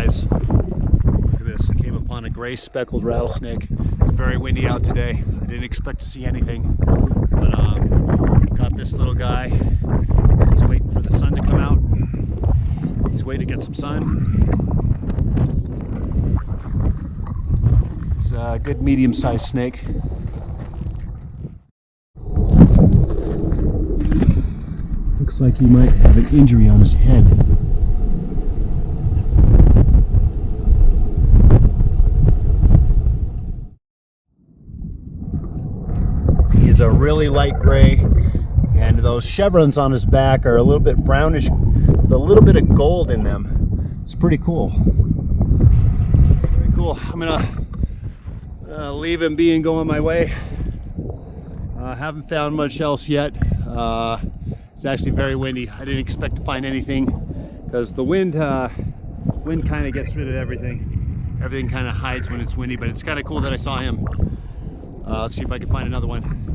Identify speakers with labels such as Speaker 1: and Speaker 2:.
Speaker 1: guys, look at this. I came upon a gray speckled rattlesnake. It's very windy out today. I didn't expect to see anything, but got this little guy. He's waiting for the sun to come out. He's waiting to get some sun. It's a good medium-sized snake. Looks like he might have an injury on his head. He's a really light gray, and those chevrons on his back are a little bit brownish with a little bit of gold in them. It's pretty cool. Very cool. I'm gonna leave him be and go on my way. Haven't found much else yet. It's actually very windy. I didn't expect to find anything because the wind kind of gets rid of everything. Everything kind of hides when it's windy, but it's kind of cool that I saw him. Let's see if I can find another one.